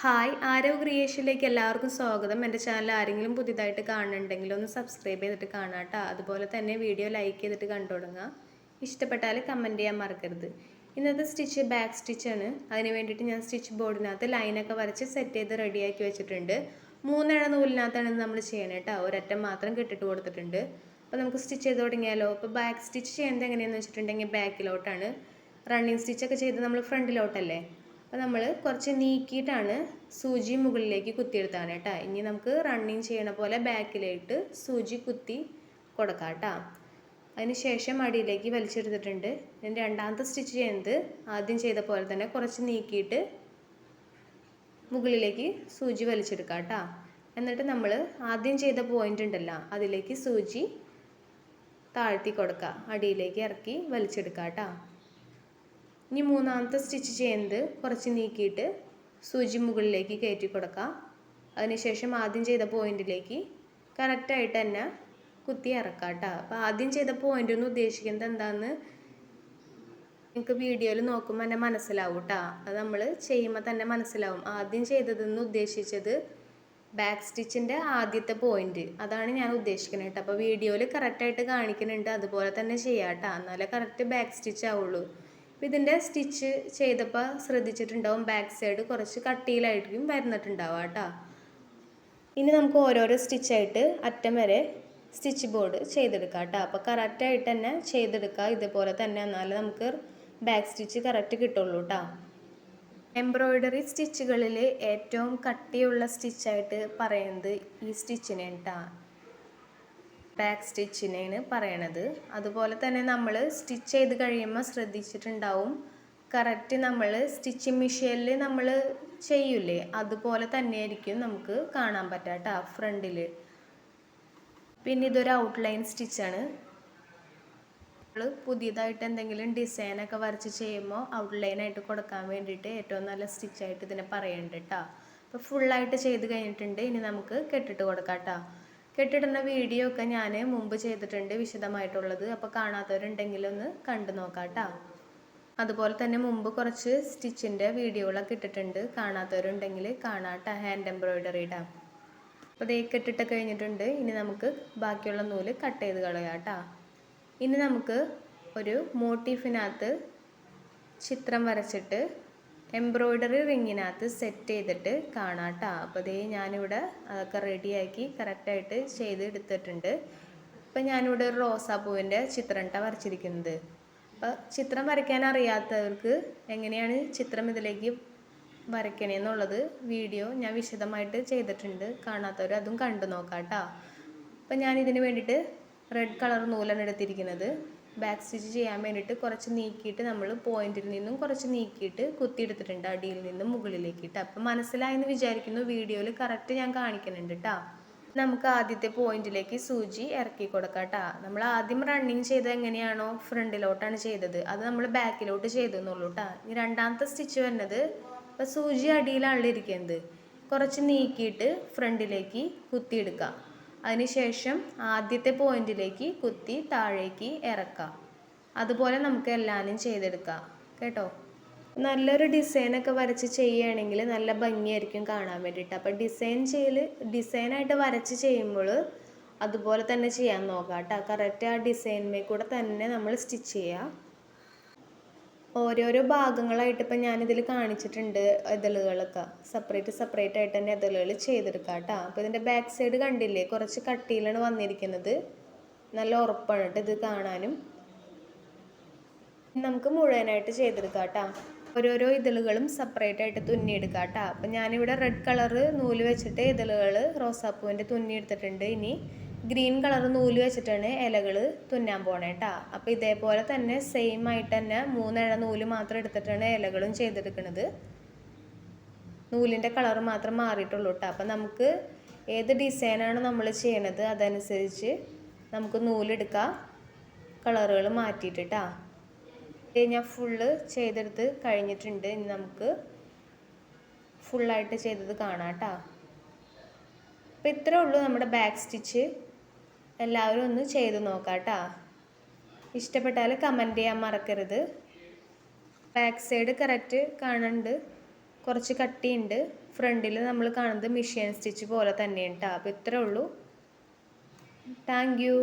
Hi Aarav ക്രിയേഷനിലേക്ക് എല്ലാവർക്കും സ്വാഗതം. എൻ്റെ ചാനൽ ആരെങ്കിലും പുതിയതായിട്ട് കാണുന്നുണ്ടെങ്കിൽ ഒന്ന് സബ്സ്ക്രൈബ് ചെയ്തിട്ട് കാണാം കേട്ടോ. അതുപോലെ തന്നെ വീഡിയോ ലൈക്ക് ചെയ്തിട്ട് കണ്ടു തുടങ്ങുക. ഇഷ്ടപ്പെട്ടാൽ കമൻറ്റ് ചെയ്യാൻ മറക്കരുത്. ഇന്നത്തെ സ്റ്റിച്ച് ബാക്ക് സ്റ്റിച്ചാണ്. അതിന് വേണ്ടിയിട്ട് ഞാൻ സ്റ്റിച്ച് ബോർഡിനകത്ത് ലൈനൊക്കെ വരച്ച് സെറ്റ് ചെയ്ത് റെഡിയാക്കി വെച്ചിട്ടുണ്ട്. 3 ഇഴ നൂലിനകത്താണ് നമ്മൾ ചെയ്യണത് കേട്ടോ. ഒരറ്റം മാത്രം കെട്ടിട്ട് കൊടുത്തിട്ടുണ്ട്. അപ്പോൾ നമുക്ക് സ്റ്റിച്ച് ചെയ്ത് തുടങ്ങിയാലോ. അപ്പോൾ ബാക്ക് സ്റ്റിച്ച് ചെയ്യുന്നത് എങ്ങനെയാണെന്ന് വെച്ചിട്ടുണ്ടെങ്കിൽ ബാക്കിലോട്ടാണ്. റണ്ണിങ് സ്റ്റിച്ചൊക്കെ ചെയ്ത് നമ്മൾ ഫ്രണ്ടിലോട്ടല്ലേ. അപ്പോൾ നമ്മൾ കുറച്ച് നീക്കിയിട്ടാണ് സൂചി മുകളിലേക്ക് കുത്തിയെടുത്താണ് കേട്ടോ. ഇനി നമുക്ക് റണ്ണിങ് ചെയ്യണ പോലെ ബാക്കിലേക്ക് സൂചി കുത്തി കൊടുക്കാം കേട്ടോ. അതിന് ശേഷം അടിയിലേക്ക് വലിച്ചെടുത്തിട്ടുണ്ട്. ഞാൻ രണ്ടാമത്തെ സ്റ്റിച്ച് ചെയ്യുന്നത് ആദ്യം ചെയ്ത പോലെ തന്നെ കുറച്ച് നീക്കിയിട്ട് മുകളിലേക്ക് സൂചി വലിച്ചെടുക്കാം കേട്ടോ. എന്നിട്ട് നമ്മൾ ആദ്യം ചെയ്ത പോയിന്റ് ഉണ്ടല്ലോ അതിലേക്ക് സൂചി താഴ്ത്തി കൊടുക്കുക, അടിയിലേക്ക് ഇറക്കി വലിച്ചെടുക്കാം കേട്ടോ. ഇനി മൂന്നാമത്തെ സ്റ്റിച്ച് ചെയ്യുന്നത് കുറച്ച് നീക്കിയിട്ട് സൂചി മുകളിലേക്ക് കയറ്റി കൊടുക്കാം. അതിനുശേഷം ആദ്യം ചെയ്ത പോയിന്റിലേക്ക് കറക്റ്റായിട്ട് തന്നെ കുത്തി ഇറക്കാം കേട്ടോ. അപ്പോൾ ആദ്യം ചെയ്ത പോയിന്റ് ഒന്ന് ഉദ്ദേശിക്കുന്നത് എന്താണെന്ന് നിങ്ങൾക്ക് വീഡിയോയിൽ നോക്കുമ്പോൾ തന്നെ മനസ്സിലാവും കേട്ടോ. അത് നമ്മൾ ചെയ്യുമ്പോൾ തന്നെ മനസ്സിലാവും. ആദ്യം ചെയ്തതെന്ന് ഉദ്ദേശിച്ചത് ബാക്ക് സ്റ്റിച്ചിൻ്റെ ആദ്യത്തെ പോയിന്റ്, അതാണ് ഞാൻ ഉദ്ദേശിക്കുന്നത് കേട്ടോ. അപ്പോൾ വീഡിയോയിൽ കറക്റ്റായിട്ട് കാണിക്കുന്നുണ്ട്, അതുപോലെ തന്നെ ചെയ്യാം കേട്ടോ. എന്നാലേ കറക്റ്റ് ബാക്ക് സ്റ്റിച്ച് ആവുള്ളൂ. അപ്പോൾ ഇതിൻ്റെ സ്റ്റിച്ച് ചെയ്തപ്പോൾ ശ്രദ്ധിച്ചിട്ടുണ്ടാവും ബാക്ക് സൈഡ് കുറച്ച് കട്ടിയിലായിരിക്കും വരുന്നിട്ടുണ്ടാവുക കേട്ടോ. ഇനി നമുക്ക് ഓരോരോ സ്റ്റിച്ചായിട്ട് അറ്റം വരെ സ്റ്റിച്ച് ബോർഡ് ചെയ്തെടുക്കാം കേട്ടോ. അപ്പോൾ കറക്റ്റായിട്ട് തന്നെ ചെയ്തെടുക്കുക ഇതുപോലെ തന്നെ, എന്നാലേ നമുക്ക് ബാക്ക് സ്റ്റിച്ച് കറക്റ്റ് കിട്ടുള്ളൂ കേട്ടോ. എംബ്രോയ്ഡറി സ്റ്റിച്ചുകളിൽ ഏറ്റവും കട്ടിയുള്ള സ്റ്റിച്ചായിട്ട് പറയുന്നത് ഈ സ്റ്റിച്ചിനെ കേട്ടോ, ബാക്ക് സ്റ്റിച്ചിനെയാണ് പറയണത്. അതുപോലെ തന്നെ നമ്മൾ സ്റ്റിച്ച് ചെയ്ത് കഴിയുമ്പോൾ ശ്രദ്ധിച്ചിട്ടുണ്ടാവും കറക്റ്റ് നമ്മൾ സ്റ്റിച്ചിങ് മെഷീനിൽ നമ്മൾ ചെയ്യൂലേ അതുപോലെ തന്നെയായിരിക്കും നമുക്ക് കാണാൻ പറ്റുക കേട്ടോ ഫ്രണ്ടിൽ. പിന്നെ ഇതൊരു ഔട്ട്ലൈൻ സ്റ്റിച്ചാണ്. നമ്മൾ പുതിയതായിട്ട് എന്തെങ്കിലും ഡിസൈനൊക്കെ വരച്ച് ചെയ്യുമ്പോൾ ഔട്ട്ലൈനായിട്ട് കൊടുക്കാൻ വേണ്ടിയിട്ട് ഏറ്റവും നല്ല സ്റ്റിച്ചായിട്ട് ഇതിനെ പറയുന്നുണ്ട് കേട്ടോ. അപ്പോൾ ഫുള്ളായിട്ട് ചെയ്ത് കഴിഞ്ഞിട്ടുണ്ട്. ഇനി നമുക്ക് കെട്ടിട്ട് കൊടുക്കാം കേട്ടോ. കെട്ടിടുന്ന വീഡിയോ ഒക്കെ ഞാൻ മുമ്പ് ചെയ്തിട്ടുണ്ട് വിശദമായിട്ടുള്ളത്. അപ്പോൾ കാണാത്തവരുണ്ടെങ്കിൽ ഒന്ന് കണ്ടു നോക്കാം കേട്ടോ. അതുപോലെ തന്നെ മുമ്പ് കുറച്ച് സ്റ്റിച്ചിൻ്റെ വീഡിയോകളൊക്കെ ഇട്ടിട്ടുണ്ട്, കാണാത്തവരുണ്ടെങ്കിൽ കാണാം കേട്ടോ. ഹാൻഡ് എംബ്രോയ്ഡറിയുടെ. അപ്പോൾ ഇതേ കെട്ടിട്ട് കഴിഞ്ഞിട്ടുണ്ട്. ഇനി നമുക്ക് ബാക്കിയുള്ള നൂല് കട്ട് ചെയ്ത് കളയാം കേട്ടോ. ഇനി നമുക്ക് ഒരു മോട്ടീഫിനകത്ത് ചിത്രം വരച്ചിട്ട് എംബ്രോയ്ഡറി റിങ്ങിനകത്ത് സെറ്റ് ചെയ്തിട്ട് കാണാം കേട്ടോ. അപ്പോൾ ഇതേ ഞാനിവിടെ അതൊക്കെ റെഡിയാക്കി കറക്റ്റായിട്ട് ചെയ്ത് എടുത്തിട്ടുണ്ട്. ഇപ്പം ഞാനിവിടെ ഒരു റോസാപ്പൂവിൻ്റെ ചിത്രം കേട്ടോ വരച്ചിരിക്കുന്നത്. അപ്പോൾ ചിത്രം വരയ്ക്കാൻ അറിയാത്തവർക്ക് എങ്ങനെയാണ് ചിത്രം ഇതിലേക്ക് വരയ്ക്കണേന്നുള്ളത് വീഡിയോ ഞാൻ വിശദമായിട്ട് ചെയ്തിട്ടുണ്ട്, കാണാത്തവർ അതും കണ്ടു നോക്കാം കേട്ടോ. അപ്പം ഞാനിതിന് വേണ്ടിയിട്ട് റെഡ് കളർ നൂലാണ് എടുത്തിരിക്കുന്നത്. ബാക്ക് സ്റ്റിച്ച് ചെയ്യാൻ വേണ്ടിയിട്ട് കുറച്ച് നീക്കിയിട്ട് നമ്മൾ പോയിന്റിൽ നിന്നും കുറച്ച് നീക്കിയിട്ട് കുത്തിയെടുത്തിട്ടുണ്ട് അടിയിൽ നിന്നും മുകളിലേക്കിട്ട്. അപ്പം മനസ്സിലായെന്ന് വിചാരിക്കുന്നു. വീഡിയോയിൽ കറക്റ്റ് ഞാൻ കാണിക്കുന്നുണ്ട് കേട്ടോ. നമുക്ക് ആദ്യത്തെ പോയിന്റിലേക്ക് സൂചി ഇറക്കി കൊടുക്കാം കേട്ടോ. നമ്മൾ ആദ്യം റണ്ണിങ് ചെയ്തത് എങ്ങനെയാണോ ഫ്രണ്ടിലോട്ടാണ് ചെയ്തത്, അത് നമ്മൾ ബാക്കിലോട്ട് ചെയ്തെന്നുള്ളൂ കേട്ടോ. ഇനി രണ്ടാമത്തെ സ്റ്റിച്ച് വരുന്നത് ഇപ്പോൾ സൂചി അടിയിലാണല്ലോ ഇരിക്കുന്നത്, കുറച്ച് നീക്കിയിട്ട് ഫ്രണ്ടിലേക്ക് കുത്തിയെടുക്കുക. അതിനുശേഷം ആദ്യത്തെ പോയിന്റിലേക്ക് കുത്തി താഴേക്ക് ഇറക്കാം. അതുപോലെ നമുക്ക് എല്ലാവരും ചെയ്തെടുക്കാം കേട്ടോ. നല്ലൊരു ഡിസൈനൊക്കെ വരച്ച് ചെയ്യുകയാണെങ്കിൽ നല്ല ഭംഗിയായിരിക്കും കാണാൻ വേണ്ടിയിട്ട്. അപ്പോൾ ഡിസൈനായിട്ട് വരച്ച് ചെയ്യുമ്പോൾ അതുപോലെ തന്നെ ചെയ്യാൻ നോക്കാം കേട്ടോ. കറക്റ്റ് ആ ഡിസൈൻമേ കൂടെ തന്നെ നമ്മൾ സ്റ്റിച്ച് ചെയ്യുക. ഓരോരോ ഭാഗങ്ങളായിട്ട് ഇപ്പം ഞാനിതിൽ കാണിച്ചിട്ടുണ്ട് എതളുകളൊക്കെ സെപ്പറേറ്റ് ആയിട്ട് തന്നെ എതളുകൾ ചെയ്തെടുക്കാം കേട്ടോ. അപ്പോൾ ഇതിൻ്റെ ബാക്ക് സൈഡ് കണ്ടില്ലേ, കുറച്ച് കട്ടിയിലാണ് വന്നിരിക്കുന്നത്. നല്ല ഉറപ്പാണ് കേട്ടോ ഇത് കാണാനും. നമുക്ക് മുഴുവനായിട്ട് ചെയ്തെടുക്കാം കേട്ടോ. ഓരോരോ ഇതളുകളും സെപ്പറേറ്റ് ആയിട്ട് തുന്നിയെടുക്കാം കേട്ടോ. അപ്പം ഞാനിവിടെ റെഡ് കളറ് നൂല് വെച്ചിട്ട് ഇതളുകൾ റോസാപ്പൂവിൻ്റെ തുന്നിയെടുത്തിട്ടുണ്ട്. ഇനി ഗ്രീൻ കളർ നൂല് വെച്ചിട്ടാണ് ഇലകൾ തുന്നാൻ പോണേ കേട്ടോ. അപ്പോൾ ഇതേപോലെ തന്നെ സെയിം ആയിട്ട് തന്നെ 3 ഇഴ നൂല് മാത്രം എടുത്തിട്ടാണ് ഇലകളും ചെയ്തെടുക്കുന്നത്. നൂലിൻ്റെ കളർ മാത്രം മാറിയിട്ടുള്ളൂ കേട്ടോ. അപ്പം നമുക്ക് ഏത് ഡിസൈനാണ് നമ്മൾ ചെയ്യണത് അതനുസരിച്ച് നമുക്ക് നൂലെടുക്കാം, കളറുകൾ മാറ്റിയിട്ട് കേട്ടോ. ഞാൻ ഫുള്ള് ചെയ്തെടുത്ത് കഴിഞ്ഞിട്ടുണ്ട്. ഇനി നമുക്ക് ഫുള്ളായിട്ട് ചെയ്തത് കാണാം കേട്ടോ. അപ്പോൾ ഇത്രേ ഉള്ളൂ നമ്മുടെ ബാക്ക് സ്റ്റിച്ച്. എല്ലാവരും ഒന്ന് ചെയ്ത് നോക്കാം കേട്ടോ. ഇഷ്ടപ്പെട്ടാൽ കമൻറ്റ് ചെയ്യാൻ മറക്കരുത്. ബാക്ക് സൈഡ് കറക്റ്റ് കാണുന്നുണ്ട്, കുറച്ച് കട്ടിയുണ്ട്. ഫ്രണ്ടിൽ നമ്മൾ കാണുന്നത് മിഷ്യൻ സ്റ്റിച്ച് പോലെ തന്നെയാണ് കേട്ടോ. അപ്പോൾ ഇത്രേ ഉള്ളൂ. Thank you.